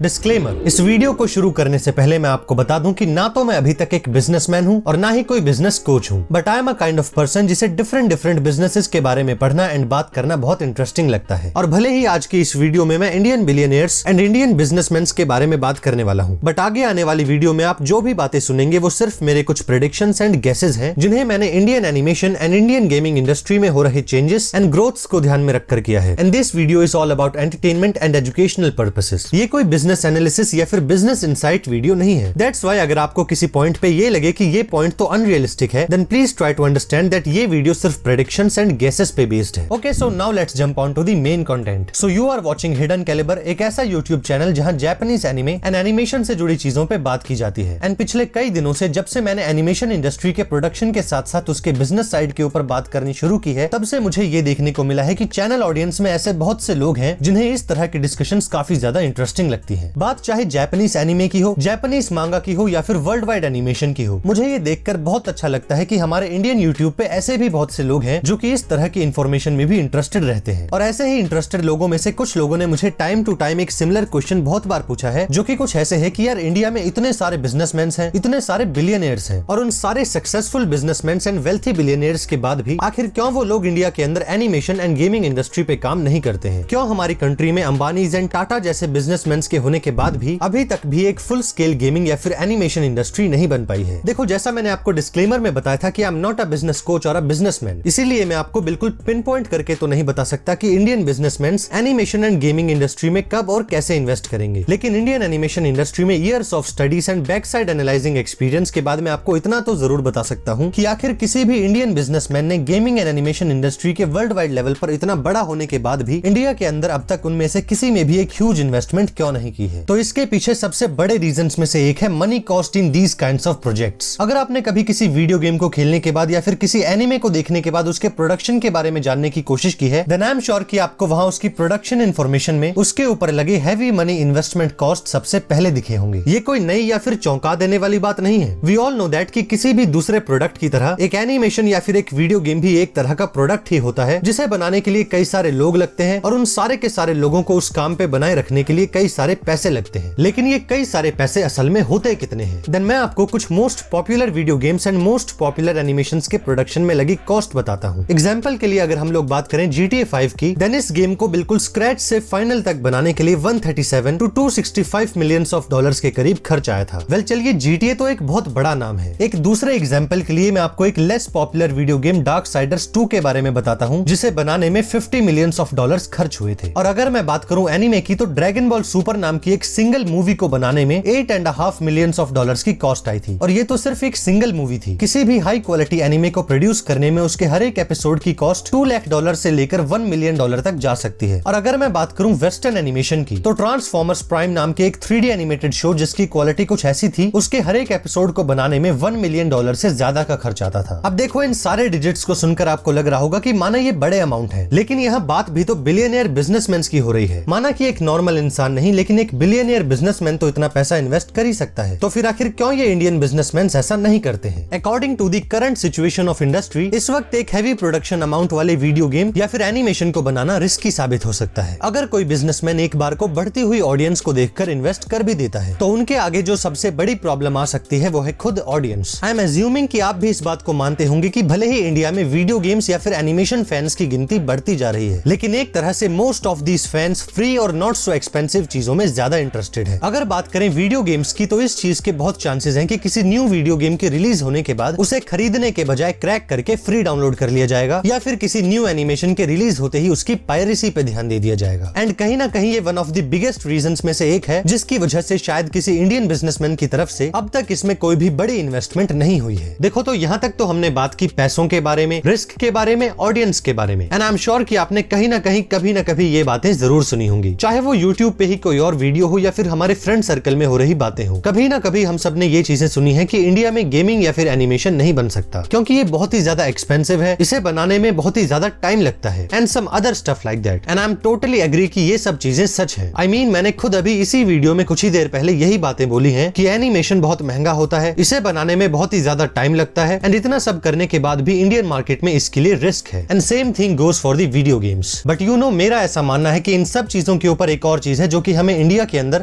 Disclaimer, इस video को शुरू करने से पहले मैं आपको बता दूं कि ना तो मैं अभी तक एक बिजनेसमैन हूं और ना ही कोई बिजनेस कोच हूं, but I am a kind of person जिसे डिफरेंट बिजनेसेस के बारे में पढ़ना एंड बात करना बहुत इंटरेस्टिंग लगता है। और भले ही आज की इस वीडियो में मैं Indian billionaires and Indian businessman के बारे में बात करने वाला हूं, बट आगे आने वाली वीडियो में आप जो भी बातें सुनेंगे वो सिर्फ मेरे कुछ प्रेडिक्शंस एंड गेसेस हैं, जिन्हें मैंने Indian animation and Indian gaming industry में हो रहे चेंजेस एंड ग्रोथ्स को ध्यान में रखकर किया है। And this video is all about entertainment and educational purposes. ये कोई बिजनेस एनालिसिस या फिर बिजनेस इनसाइट वीडियो नहीं है। दैट्स व्हाई अगर आपको किसी पॉइंट पे ये लगे कि ये पॉइंट तो अनरियलिस्टिक है, then please try to understand that ये वीडियो सिर्फ प्रेडिक्शंस एंड गेसेस पे बेस्ड है। Okay, so now let's jump on to the main content. So you are watching hidden caliber, एक ऐसा यूट्यूब चैनल जहां Japanese anime and animation से जुड़ी चीजों पे बात की जाती है। एंड पिछले कई दिनों से जब से मैंने एनिमेशन इंडस्ट्री के प्रोडक्शन के साथ साथ उसके बिजनेस साइड के ऊपर बात करनी शुरू की है, तब से मुझे ये देखने को मिला है कि चैनल ऑडियंस में ऐसे बहुत से लोग हैं जिन्हें इस तरह की डिस्कशंस काफी ज्यादा इंटरेस्टिंग लगती है। बात चाहे जापानीज एनिमे की हो, जापानीज मांगा की हो या फिर वर्ल्ड वाइड एनिमेशन की हो, मुझे ये देखकर बहुत अच्छा लगता है कि हमारे इंडियन यूट्यूब पे ऐसे भी बहुत से लोग हैं जो कि इस तरह की इंफॉर्मेशन में भी इंटरेस्टेड रहते हैं। और ऐसे ही इंटरेस्टेड लोगों में से कुछ लोगों ने मुझे टाइम टू टाइम एक सिमिलर क्वेश्चन बहुत बार पूछा है, जो कि कुछ ऐसे है कि यार इंडिया में इतने सारे बिजनेसमैन हैं, इतने सारे बिलियनियर्स हैं, और उन सारे successful businessman and wealthy billionaires के बाद भी आखिर क्यों वो लोग इंडिया के अंदर एनिमेशन एंड गेमिंग इंडस्ट्री पे काम नहीं करते हैं? क्यों हमारी कंट्री में अंबानीज एंड टाटा जैसे बिजनेसमैन के होने के बाद भी अभी तक भी एक फुल स्केल गेमिंग या फिर एनिमेशन इंडस्ट्री नहीं बन पाई है? देखो, जैसा मैंने आपको डिस्क्लेमर में बताया था कि I am not a business coach और अ बिजनेसमैन, इसीलिए मैं आपको बिल्कुल पिन पॉइंट करके तो नहीं बता सकता कि Indian businessman animation and gaming industry में कब और कैसे इन्वेस्ट करेंगे। लेकिन इंडियन एनिमेशन इंडस्ट्री में years of studies and back side analysing experience के बाद मैं आपको इतना तो जरूर बता सकता हूँ कि आखिर किसी भी इंडियन बिजनेसमैन ने गेमिंग एंड एनिमेशन इंडस्ट्री के वर्ल्ड वाइड लेवल पर इतना बड़ा होने के बाद भी इंडिया के अंदर अब तक उनमें से किसी में भी एक ह्यूज इन्वेस्टमेंट क्यों नहीं की है? तो इसके पीछे सबसे बड़े रीजंस में से एक है money cost in these kinds of projects. अगर आपने कभी किसी वीडियो गेम को खेलने के बाद या फिर किसी एनिमे को देखने के बाद उसके प्रोडक्शन के बारे में जानने की कोशिश की है, देन आई एम श्योर कि आपको वहां उसकी प्रोडक्शन इन्फॉर्मेशन में उसके ऊपर लगे हैवी मनी इन्वेस्टमेंट कॉस्ट सबसे पहले दिखे होंगे। ये कोई नई या फिर चौंका देने वाली बात नहीं है। वी ऑल नो दैट कि किसी भी दूसरे प्रोडक्ट की तरह एक एनिमेशन या फिर एक वीडियो गेम भी एक तरह का प्रोडक्ट ही होता है, जिसे बनाने के लिए कई सारे लोग लगते हैं और उन सारे के सारे लोगों को उस काम पे बनाए रखने के लिए कई सारे पैसे लगते हैं। लेकिन ये कई सारे पैसे असल में होते कितने हैं? देन मैं आपको कुछ most popular video games and most popular animations के प्रोडक्शन में लगी कॉस्ट बताता हूँ। एग्जांपल के लिए अगर हम लोग बात करें GTA 5 की, देन इस गेम को बिल्कुल स्क्रैच से फाइनल तक बनाने के लिए 137 to 265 मिलियंस ऑफ डॉलर्स के करीब खर्च आया था। वेल चलिए, GTA तो एक बहुत बड़ा नाम है। एक दूसरे एग्जांपल के लिए मैं आपको एक लेस पॉपुलर वीडियो गेम डार्कसाइडर्स 2 के बारे में बताता हूँ, जिसे बनाने में 50 मिलियंस ऑफ डॉलर्स खर्च हुए थे। और अगर मैं बात करूं एनिमे की, तो ड्रैगन बॉल सुपर नाम की एक सिंगल मूवी को बनाने में 8.5 मिलियंस ऑफ डॉलर्स की कॉस्ट आई थी। और ये तो सिर्फ एक सिंगल मूवी थी। किसी भी हाई क्वालिटी एनिमे को प्रोड्यूस करने में उसके हर एक एपिसोड की कॉस्ट $2 लाख से लेकर $1 मिलियन तक जा सकती है। और अगर मैं बात करूं वेस्टर्न एनिमेशन की, तो ट्रांसफॉर्मर्स प्राइम नाम के एक 3D एनिमेटेड शो जिसकी क्वालिटी कुछ ऐसी थी, उसके हर एक एपिसोड को बनाने में $1 मिलियन से ज्यादा का खर्च आता था। अब देखो, इन सारे डिजिट्स को सुनकर आपको लग रहा होगा कि माना ये बड़े अमाउंट है, लेकिन यहाँ बात भी तो बिलियनियर बिजनेसमैन की हो रही है। माना कि एक नॉर्मल इंसान नहीं, लेकिन एक बिलियनियर बिजनेसमैन तो इतना पैसा इन्वेस्ट कर ही सकता है। तो फिर आखिर क्यों ये इंडियन बिजनेसमैन ऐसा नहीं करते हैं? According to the current situation of industry, इस वक्त एक हैवी प्रोडक्शन अमाउंट वाले वीडियो गेम या फिर एनिमेशन को बनाना रिस्की साबित हो सकता है। अगर कोई बिजनेसमैन एक बार को बढ़ती हुई ऑडियंस को देखकर इन्वेस्ट कर भी देता है, तो उनके आगे जो सबसे बड़ी प्रॉब्लम आ सकती है वो है खुद ऑडियंस। आई एम अज्यूमिंग कि आप भी इस बात को मानते होंगे कि भले ही इंडिया में वीडियो गेम्स या फिर एनिमेशन फैंस की गिनती बढ़ती जा रही है, लेकिन एक तरह से most of these fans free और नॉट सो एक्सपेंसिव चीजों में ज्यादा इंटरेस्टेड है। अगर बात करें वीडियो गेम्स की, तो इस चीज के बहुत चांसेस हैं कि किसी न्यू वीडियो गेम के रिलीज होने के बाद उसे खरीदने के बजाय क्रैक करके फ्री डाउनलोड कर लिया जाएगा, या फिर किसी न्यू एनिमेशन के रिलीज होते ही उसकी पायरेसी पे ध्यान दे दिया जाएगा। एंड कहीं ना कहीं ये one of the biggest reasons में से एक है, जिसकी वजह से शायद किसी इंडियन बिजनेसमैन की तरफ से अब तक इसमें कोई भी बड़ी इन्वेस्टमेंट नहीं हुई है। देखो, तो यहाँ तक तो हमने बात की पैसों के बारे में, रिस्क के बारे में, ऑडियंस के बारे में। एंड आई एम श्योर कि आपने कहीं ना कहीं कभी ना कभी ये बातें जरूर सुनी होंगी, चाहे वो यूट्यूब पे ही कोई और वीडियो हो या फिर हमारे फ्रेंड सर्कल में हो रही बातें हो। कभी ना कभी हम सब ने ये चीजें सुनी है कि इंडिया में गेमिंग या फिर एनिमेशन नहीं बन सकता, क्योंकि ये बहुत ही ज्यादा एक्सपेंसिव है, इसे बनाने में बहुत ही ज्यादा टाइम लगता है, and some other stuff like that. And I am totally agree कि ये सब चीजें सच है। आई मीन, मैंने खुद अभी इसी वीडियो में कुछ ही देर पहले यही बातें बोली हैं कि एनिमेशन बहुत महंगा होता है, इसे बनाने में बहुत ही ज्यादा टाइम लगता है, एंड इतना सब करने के बाद भी इंडियन मार्केट में इसके लिए रिस्क है। And same thing goes for the video games. But you know, मेरा ऐसा मानना है कि इन सब चीजों के ऊपर एक और चीज है जो कि हमें इंडिया के अंदर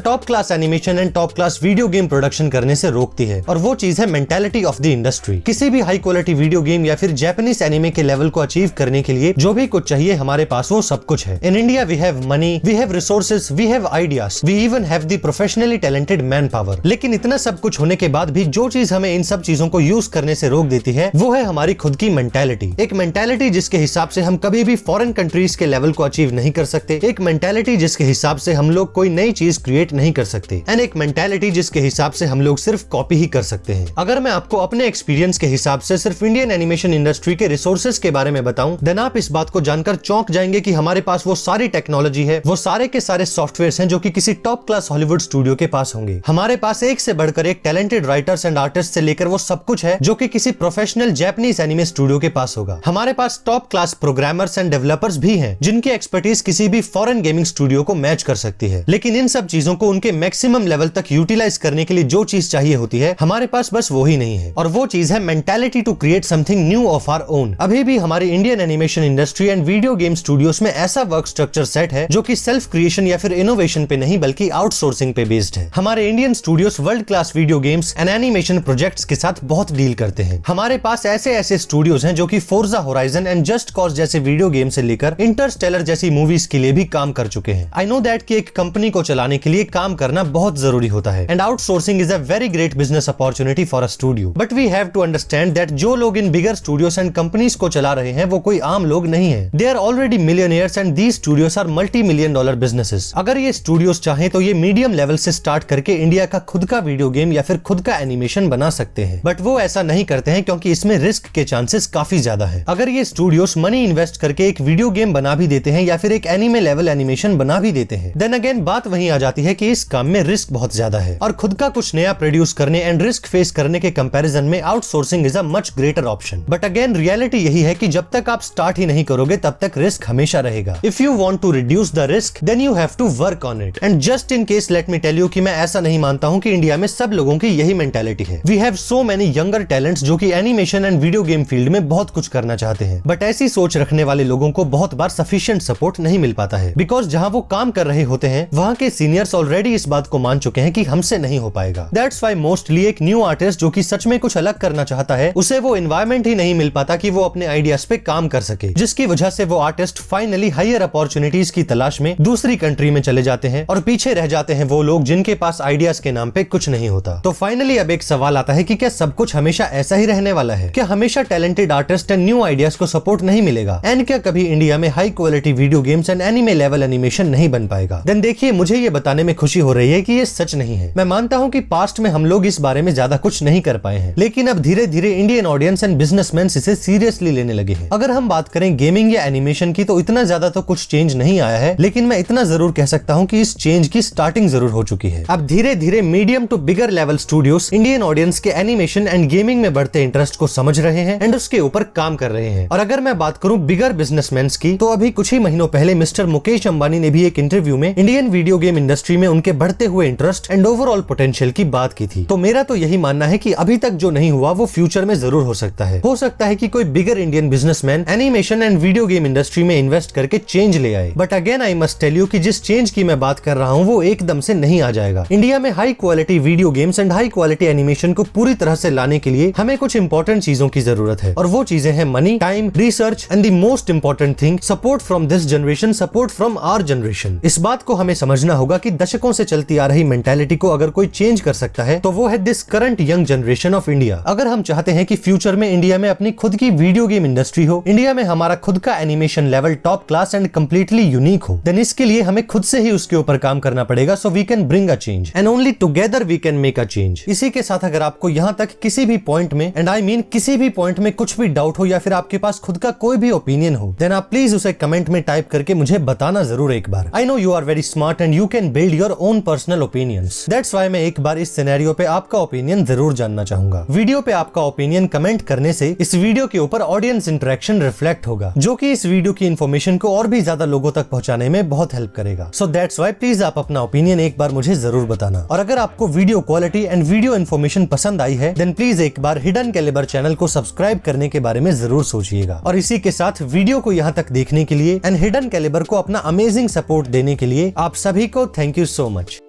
top class animation and top class video game production करने से रोकती है, और वो चीज है मेंटालिटी ऑफ द इंडस्ट्री। किसी भी हाई क्वालिटी वीडियो गेम या फिर जापानीज एनिमे के लेवल को अचीव करने के लिए जो भी कुछ चाहिए हमारे पास वो सब कुछ है। In India we have money, we have resources, we have ideas, we even have the professionally talented man power. लेकिन इतना सब कुछ होने के बाद भी जो चीज हमें इन सब चीजों को यूज करने से रोक देती है वो है हमारी खुद की मेंटालिटी। एक मेंटालिटी जिसके हिसाब से हम कभी भी फॉरेन कंट्रीज के लेवल को अचीव नहीं कर सकते, एक मेंटालिटी जिसके हिसाब से हम लोग कोई नई चीज क्रिएट नहीं कर सकते, एंड एक मेंटालिटी जिसके हिसाब से हम लोग सिर्फ कॉपी ही कर सकते हैं। अगर मैं आपको अपने एक्सपीरियंस के हिसाब से सिर्फ इंडियन एनिमेशन इंडस्ट्री के रिसोर्सेज के बारे में बताऊं, देन आप इस बात को जानकर चौंक जाएंगे कि हमारे पास वो सारी टेक्नोलॉजी है, वो सारे के सारे सॉफ्टवेयर हैं जो कि किसी टॉप क्लास हॉलीवुड स्टूडियो के पास होंगे। हमारे पास एक से बढ़कर एक टैलेंटेड राइटर्स एंड आर्टिस्ट से लेकर वो सब कुछ है जो कि किसी प्रोफेशनल जापानीज एनिमे स्टूडियो के पास होगा। हमारे पास top class programmers and developers भी हैं जिनकी एक्सपर्टीज किसी भी फॉरेन गेमिंग स्टूडियो को मैच कर सकती है। लेकिन इन सब चीजों को उनके मैक्सिमम लेवल तक यूटिलाइज करने के लिए जो चीज चाहिए होती है हमारे पास बस वो ही नहीं है, और वो चीज है mentality to create something new of our own. अभी भी हमारी Indian animation industry and video game studios में ऐसा वर्क स्ट्रक्चर सेट है जो कि सेल्फ क्रिएशन या फिर इनोवेशन पे नहीं बल्कि आउटसोर्सिंग पे बेस्ड है। हमारे Indian studios world class video games and animation projects के साथ बहुत डील करते हैं। हमारे पास ऐसे स्टूडियोज हैं जो कि Forza horizon and just cause जैसे वीडियो गेम से लेकर इंटरस्टेलर जैसी मूवीज के लिए भी काम कर चुके हैं। आई नो दैट कि एक कंपनी को चलाने के लिए काम करना बहुत जरूरी होता है, and outsourcing is a very great business opportunity for a studio, but we have to understand that जो लोग in bigger studios and companies को चला रहे हैं वो कोई आम लोग नहीं है। They are already millionaires and these studios are $multi-million businesses. अगर ये स्टूडियोज चाहें तो ये मीडियम लेवल से स्टार्ट करके इंडिया का खुद का वीडियो गेम या फिर खुद का एनिमेशन बना सकते हैं, बट वो ऐसा नहीं करते हैं क्योंकि इसमें रिस्क के चांसेस काफी ज्यादा है। अगर ये स्टूडियोज मनी इन्वेस्ट करके एक वीडियो गेम बना भी देते हैं या फिर एक एनिमे लेवल एनिमेशन बना भी देते हैं, देन अगेन बात वहीं आ जाती है कि इस काम में रिस्क बहुत ज्यादा है, और खुद का कुछ नया प्रोड्यूस करने एंड रिस्क फेस करने के कंपैरिजन में outsourcing is a much greater option. But again reality यही है कि जब तक आप स्टार्ट ही नहीं करोगे तब तक रिस्क हमेशा रहेगा। If you want to reduce the risk then you have to work on it. And just in case let me tell you कि मैं ऐसा नहीं मानता हूं कि इंडिया में सब लोगों की यही मेंटालिटी है। We have so many younger talents जो कि animation and video game field में बहुत कुछ करना चाहते हैं, बट ऐसी सोच रखने वाले लोगों को बहुत बार सफिशिएंट सपोर्ट नहीं मिल पाता है, बिकॉज जहां वो काम कर रहे होते हैं वहां के सीनियर्स ऑलरेडी इस बात को मान चुके हैं कि हमसे नहीं हो पाएगा। दैट्स व्हाई मोस्टली एक न्यू आर्टिस्ट जो कि सच में कुछ अलग करना चाहता है उसे वो एनवायरनमेंट ही नहीं मिल पाता कि वो अपने आइडियाज पे काम कर सके, जिसकी वजह से वो आर्टिस्ट फाइनली हायर अपॉर्चुनिटीज की तलाश में दूसरी कंट्री में चले जाते हैं, और पीछे रह जाते हैं वो लोग जिनके पास आइडियाज के नाम पे कुछ नहीं होता। तो फाइनली अब एक सवाल आता है कि क्या सब कुछ हमेशा ऐसा ही रहने वाला है? क्या हमेशा talented artist and new ideas को सपोर्ट नहीं मिलेगा? एंड क्या कभी इंडिया में high quality video games and anime level animation नहीं बन पाएगा? देन देखिए, मुझे ये बताने में खुशी हो रही है कि ये सच नहीं है। मैं मानता हूँ कि पास्ट में हम लोग इस बारे में ज्यादा कुछ नहीं कर पाए हैं, लेकिन अब धीरे धीरे इंडियन ऑडियंस एंड बिजनेसमैन इसे सीरियसली लेने लगे हैं। अगर हम बात करें गेमिंग या एनिमेशन की तो इतना ज्यादा तो कुछ चेंज नहीं आया है, लेकिन मैं इतना जरूर कह सकता हूँ कि इस चेंज की स्टार्टिंग जरूर हो चुकी है। अब धीरे धीरे medium to bigger level studios Indian audience के एनिमेशन एंड गेमिंग में बढ़ते इंटरेस्ट को समझ रहे हैं एंड उसके ऊपर काम कर रहे हैं। और अगर मैं बात करूं बिगर बिजनेसमैन की, तो अभी कुछ ही महीनों पहले मिस्टर मुकेश अंबानी ने भी एक इंटरव्यू में इंडियन वीडियो गेम इंडस्ट्री में उनके बढ़ते हुए इंटरेस्ट एंड ओवरऑल पोटेंशियल की बात की थी। तो मेरा तो यही मानना है कि अभी तक जो नहीं हुआ वो फ्यूचर में जरूर हो सकता है। हो सकता है कि कोई bigger Indian businessman animation and video game industry में इन्वेस्ट करके चेंज ले आए, but again I must tell you कि जिस चेंज की मैं बात कर रहा हूँ वो एकदम से नहीं आ जाएगा। इंडिया में high quality video games and high quality animation को पूरी तरह से लाने के लिए हमें कुछ इंपॉर्टेंट चीजों की जरूरत है, और वो चीजें हैं money, time, research and the most important thing support from this generation, support from our generation. इस बात को हमें समझना होगा कि दशकों से चलती आ रही मेंटालिटी को अगर कोई चेंज कर सकता है तो वो है this current young generation of India. अगर हम चाहते हैं कि फ्यूचर में इंडिया में अपनी खुद की वीडियो गेम इंडस्ट्री हो, इंडिया में हमारा खुद का animation level top class and completely unique हो, देन इसके लिए हमें खुद से ही उसके ऊपर काम करना पड़ेगा, so we can bring a change and only together we can make a change. इसी के साथ अगर आपको यहाँ तक किसी भी पॉइंट में, एंड आई मीन किसी भी पॉइंट में कुछ भी डाउट हो या फिर आपके पास खुद का कोई भी ओपिनियन हो, देन आप प्लीज उसे कमेंट में टाइप करके मुझे बताना जरूर एक बार। I know you are very smart and you can build your own personal opinions. That's why मैं एक बार इस सिनेरियो पे आपका ओपिनियन जरूर जानना चाहूंगा। वीडियो पे आपका ओपिनियन कमेंट करने से इस वीडियो के ऊपर ऑडियंस इंटरेक्शन रिफ्लेक्ट होगा, जो कि इस वीडियो की इन्फॉर्मेशन को और भी ज्यादा लोगों तक पहुंचाने में बहुत हेल्प करेगा। सो दैट्स व्हाई प्लीज आप अपना ओपिनियन एक बार मुझे जरूर बताना। और अगर आपको video quality and video information पसंद आई है, देन प्लीज एक बार हिडन कैलिबर चैनल को सब्सक्राइब करने के बारे में जरूर सोचिएगा। और इसी के साथ वीडियो को यहाँ तक देखने के लिए एंड हिडन कैलिबर को अपना अमेजिंग सपोर्ट देने के लिए आप सभी को थैंक यू सो मच।